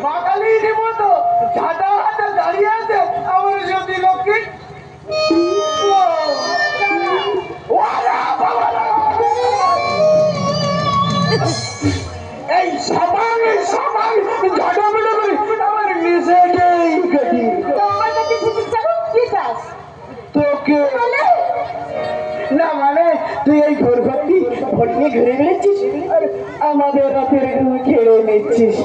বাঙালির মতো ঝাঁটা হাতে দাঁড়িয়ে আছে আমার সত্যি লক্ষ্মী। এই সবাই সবাই ঝাঁটা মেটা করি আমার নিজেকেই কাটি। তোকে না মানে তুই এই ঘর ভর্তি ভোট নিয়ে ঘুরে বেড়াচ্ছিস আর আমাদের রাতের ঘুম খেয়ে নিচ্ছিস।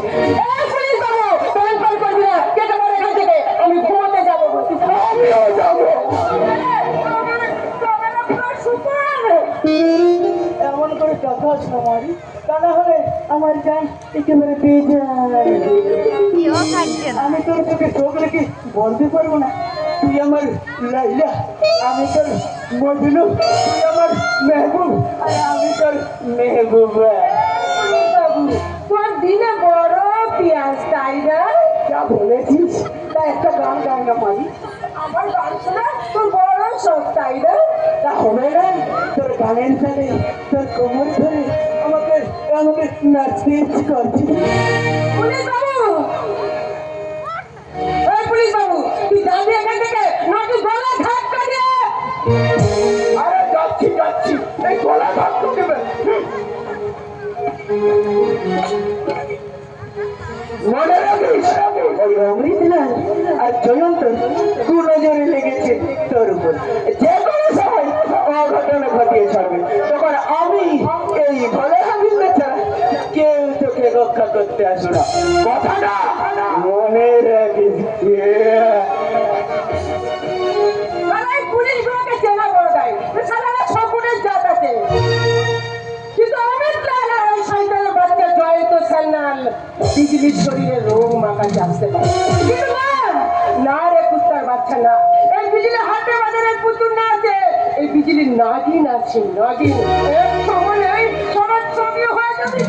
আমি ঘুমাতে যাবো, আমিও যাবো। এমন করে কথা শোনারি তা না হলে আমার গান একেবারে বেজায়। আমি তোর তোকে চোখ রেখে বলতে পারবো না তুই আমার লাইলা, আমি তোর মজনু, তুই আমার মেহবুব আর আমি তোর মেহবুবা। তোর দিনে বড় পেঁয়াজ তাই না? যা বলেছিস তা একটা গান গাই না পারি। আমার গান শোনা তোর বড় শখ তাই না? তা হবে না তোর গানের সাথে তোর কোমর ধরে আমাকে আমাকে নাচতে ইচ্ছে করছে। পুলিশ বাবু, এই পুলিশ বাবু তুই যাবি এখান থেকে নাকি গলা ঘাট করে? আরে যাচ্ছি যাচ্ছি, এই গলা ঘাট করে দেবে। মনে রাখিস ওই অমৃতলাল আর জয়ন্ত দু নজরে লেগেছে তোর উপর, যে কোনো সময় অঘটনা ঘটিয়ে ছাড়বে তখন আমি এই ভোলে হাবিলদার ছাড়া কেউ তোকে রক্ষা করতে আসবে না, কথাটা মনে রাখিস। পুলিশ গুলোকে চেনা বড় দেয় সারা সব পুলিশ জাত আছে, কিন্তু অমৃতলাল আর ওই শয়তানের বাচ্চা জয়ন্ত সান্যাল বিজলির শরীরে রোগ মাখাতে আসতে পারে, কিন্তু না রে কুত্তার বাচ্চা না, এই বিজলি হাতে বাজারের পুতুল না আছে, এই বিজলির নাগিন আছে নাগিন। সময় নেই সবার ছবি হয়ে যাবে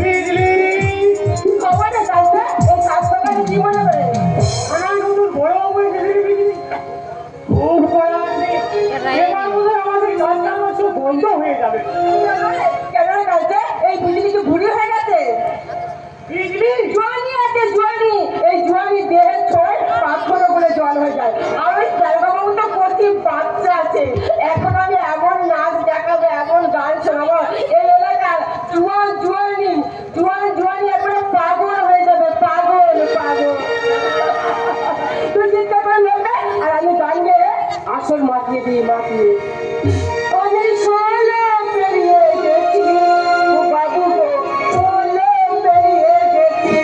বিজলি খবরে কাছে এই স্বাস্থ্যকারী জীবনে আমার নতুন বড় হয়ে গেছে বিজলি খুব বড় আমাদের দশটা বছর বন্ধ হয়ে যাবে। কেন কাছে এই বিজলিকে ভুড়ি হয়ে গেছে, বিজলি জোয়ানি আছে জোয়ানি, এই জোয়ানি দেহের ছোঁয় পাথরও বলে জল হয়ে যায়। আর ওই জায়গাবাবু তো প্রতি বাচ্চা আছে, এখন আমি এমন নাচ দেখাবো এমন গান শোনাবো এই এলাকার জুয়ান জুয়ানি জুয়ান জুয়ানি একবারে পাগল হয়ে যাবে, পাগল পাগল। তুই চিন্তা করে নেবে আর আমি গান গেয়ে আসল মাতিয়ে দিই মাতিয়ে। অনেক ষোলো পেরিয়ে গেছি ও বাবু গো, ষোলো পেরিয়ে গেছি,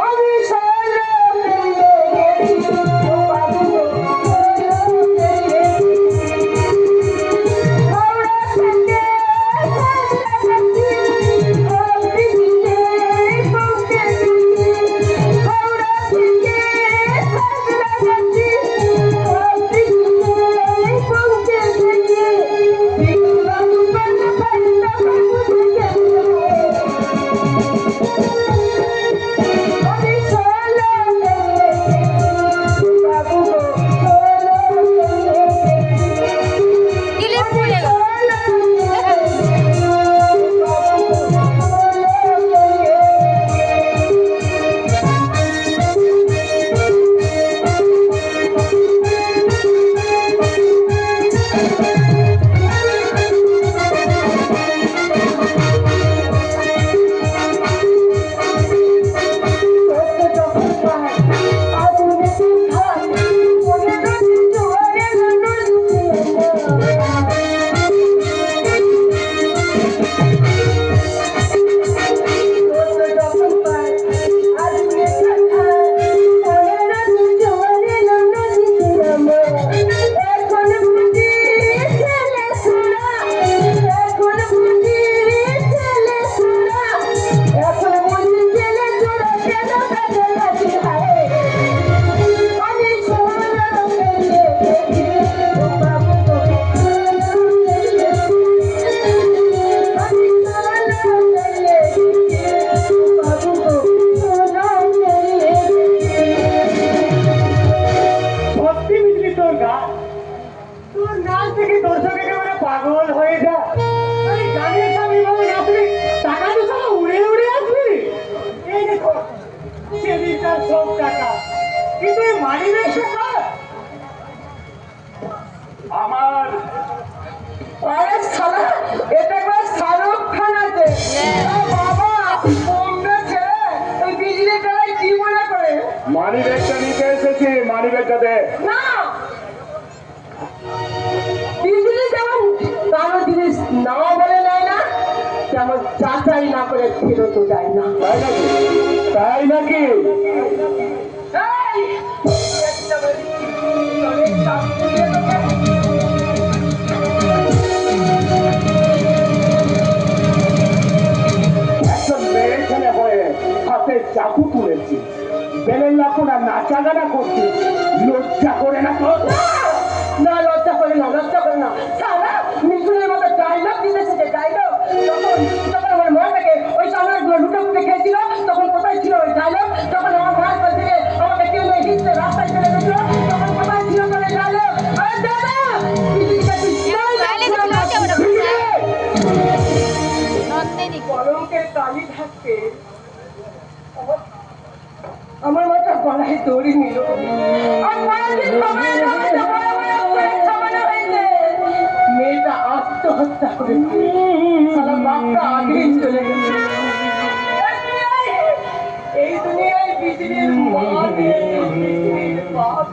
আমি ষোলো পেরিয়ে গেছি ও বাবু গো, ষোলো পেরিয়ে গেছি। হাওড়া থেকে সাঁতরাগাছি, অবধি গিয়ে পৌঁছে গেছি। হাওড়া থেকে সাঁতরাগাছি, অবধি গিয়ে পৌঁছে গেছি। বিক্রম বলে বাড়িটা বুঝে গেছে, আমি ষোলো পেরিয়ে গেছি বাবু গো, ষোলো পেরিয়ে গেছি। তোর নাচ দেখে দর্শক একেবারে পাগল হয়ে যায়। জানিস আমি ভাই আপনি টাকা তো সব উড়ে উড়ে আসবি। এই দেখো সেদিনকার সব টাকা, কিন্তু মানি ব্যাগ আমার আরে শালা, এটা একবার শাহরুখ খান আছে। বাবা বোম্বে ছেড়ে এই বিজলি বেলায় কি মনে করে? মানি ব্যাগটা নিতে এসেছি, মানি ব্যাগটা দে। না, বিজলি যেমন কারো জিনিস না বলে নেয় না, তেমন যাচাই না করে ফেরতও যায় না। তাই নাকি? তাই নাকি? এই, একটা বাড়ি, অনেক চাপ দিয়ে দেবে। একজন মেয়ে ছেলে হয়ে হাতে চাকু তুলেছি, বেলের লাকুনা নাচা গানা করছি, লজ্জা করে না তো? না, লজ্জা করে না, লজ্জা করে না। সারা মিঠুনের মতো ডায়লগ দিতেছে, যে ডায়লগ যখন যখন আমার মাটাকে ওই চামড়াগুলো লুটে ফুটে খেয়েছিল, তখন কোথায় ছিল ওই ডায়লগ? যখন আমার মা থেকে আমাকে কেউ নেই হিসেবে রাস্তায় ফেলে দিয়েছিল, তখন কোথায় ছিল তোর এই ডায়লগ? আরে দাদা, কলঙ্কের কালি থাকতে আমার মাথা গলায় দড়ি নিল। আর কয়েকদিন সময় যাবে, মেয়েটা আত্মহত্যা করেছে। সারা বাপটা আগেই চলে গেছে। এই দুনিয়ায় বিজলির মা নেই, বিজলির বাপ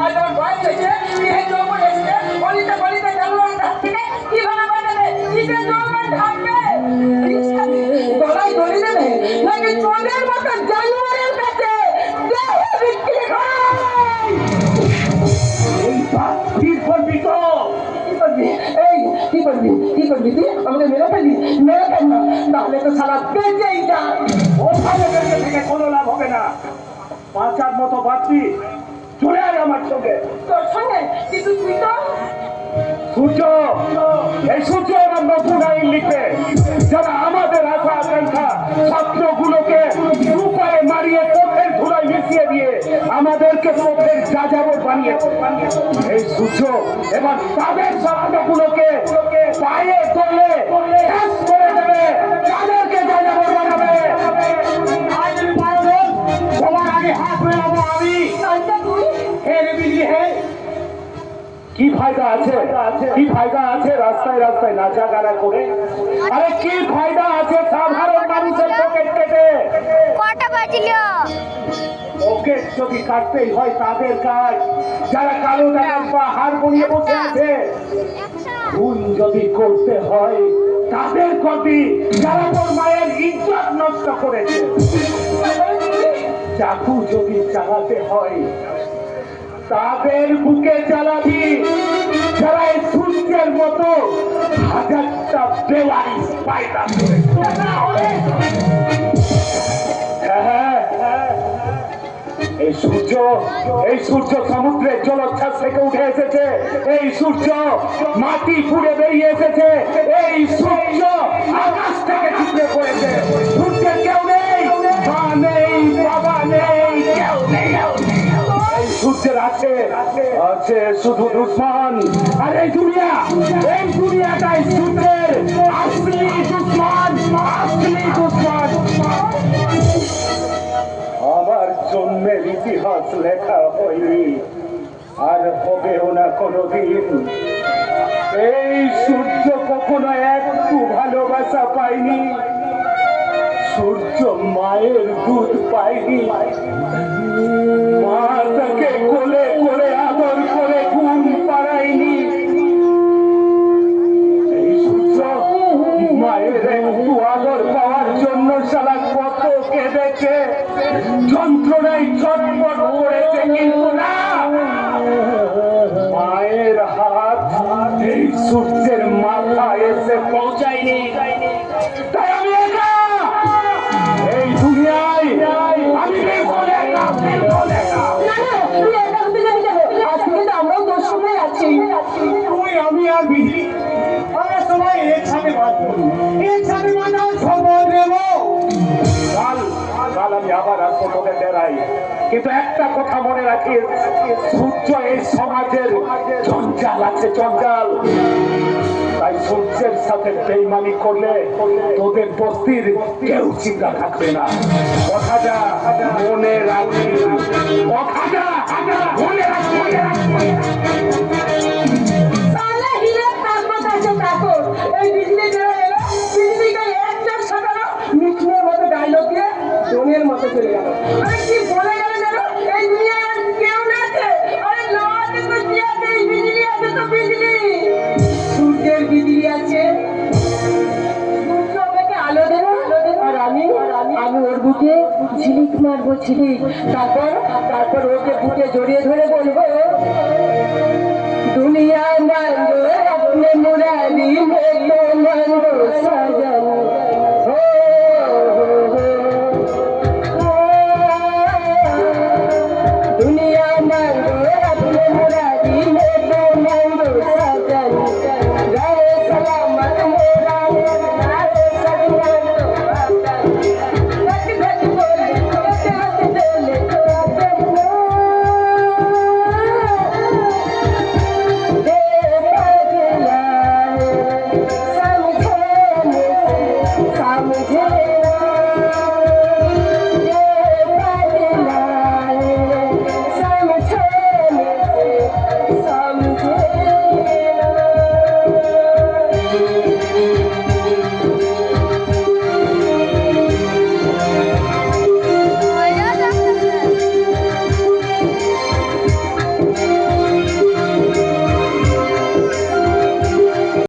আজ আমার বয়স হয়েছে, বিয়ে যৌবন এসছে, বলিতে বলিতে জানুয়ারি ধাপ থেকে কিভাবে বাজাবে? কিসে যৌবন ঢাকবে? গলায় দড়ি দেবে নাকি তোদের মতো জানুয়ারের কাছে দেহ বিক্রি করে? এই বাকির করবি তো? কি করবি? এই কি করবি? কি করবি তুই? আমাকে মেরে ফেলবি? মেরে ফেল না, তাহলে তো সারা বেঁচেই যা। ওখানে বেঁচে থেকে কোনো লাভ হবে না। বাঁচার মতো বাঁচবি, চলে আয় আমার সঙ্গে। তোর সঙ্গে? কিন্তু তুই তো সূর্য, এই সূর্য এবার নতুন আইন লিখবে, যারা আমাদের আশা আকাঙ্ক্ষা স্বপ্নগুলোকে রূপায় মারিয়ে পথের ধুলায় মিশিয়ে দিয়ে আমাদেরকে পথের যাযাবর বানিয়েছে। এই সূর্য এবার তাদের স্বপ্নগুলোকে পায়ে তোলে শেষ করে দেবে, তাদেরকে যাযাবর বানাবে। আজ পারবেন, সবার আগে হাত মেলাবো আমি। কালটা তুই হে রে বিজলি হে, কি ফায়দা আছে? কি ফায়দা আছে রাস্তায় রাস্তায় নাচা গানা করে? আরে কি ফায়দা আছে সাধারণ মানুষের পকেট কেটে? কটা বাজলো? পকেট যদি কাটতেই হয় তাদের কাজ, যারা কালো টাকা বা হার বনিয়ে বসে আছে। খুন যদি করতে হয় তাদের করবি, যারা তোর মায়ের ইজ্জত নষ্ট করেছে। চাকু যদি চালাতে হয় তাদের বুকে চালাবি, যারা এই সূর্যের মতো হাজারটা বেওয়ারিশ পায়দা করেছে। হ্যাঁ, এই সূর্য সমুদ্রের জলোচ্ছ্বাস থেকে উঠে এসেছে। এই সূর্য মাটি ফুঁড়ে বেরিয়ে এসেছে। এই সূর্য আকাশ থেকে ছিটকে পড়েছে। সূর্যের কেউ নেই, মা নেই, বাবা নেই, কেউ নেই। এই সূর্যের আছে আছে শুধু দুশ্মন। আর এই দুনিয়াটাই সূর্যের আসলি দুশ্মন, আসলি দুশ্মন। আমার জন্মের ইতিহাস লেখা হয়নি, আর হবেও না কোনোদিন। এই সূর্য কখনো একটু ভালোবাসা পায়নি, সূর্য মায়ের দুধ পায়নি। মা তাকে কোলে করে আদর করে ঘুম পাড়ায়নি। এই সূর্য মায়ের একটু আদর পাওয়ার জন্য সারা কত কেঁদেছে, যন্ত্রণায় ছটফট করেছে, কিন্তু না, মায়ের হাত এই সূর্যের মাথায় এসে পৌঁছায়নি। তাই আমি একা এই দুনিয়ায়, আমি বিলকুল একা, বিলকুল একা। আমরাও তোর সঙ্গে আছি। তুই, আমি আর বিজলি আমরা সবাই একসাথে বাঁচবো, একসাথে বাঁচার খবর দেবো। কাল আমি আবার আসবো তোদের ডেরাই। কিন্তু একটা কথা মনে রাখিস, সূর্য এই সমাজের জঞ্জাল আছে, জঞ্জাল। তাই সূর্যের সাথে বেইমানি করলে তোদের বস্তির কেউ চিন্তা থাকবে না। কথাটা মনে রাখবি, কথাটা মনে রাখবি। তাহলে হিরের তাকত আছে তাকত। এই বিজলি বেরো এলো, বিজলিকে এক চোখ সাজানো, মিঠুনের মতো ডায়লগ দিয়ে ডোমের মতো চলে গেল। আরে কি বলে গেল জানো? এই দুনিয়ায় আর কেউ না আছে। আরে না আছে তো কি আছে? এই বিজলি আছে তো বিজলি। সূর্যের বিজলি আছে। সূর্য আমাকে আলো দেবে, আর আমি ওর বুকে ঝিলিক মারবো, ঝিলিক। তারপর ওকে বুকে জড়িয়ে ধরে বলবো,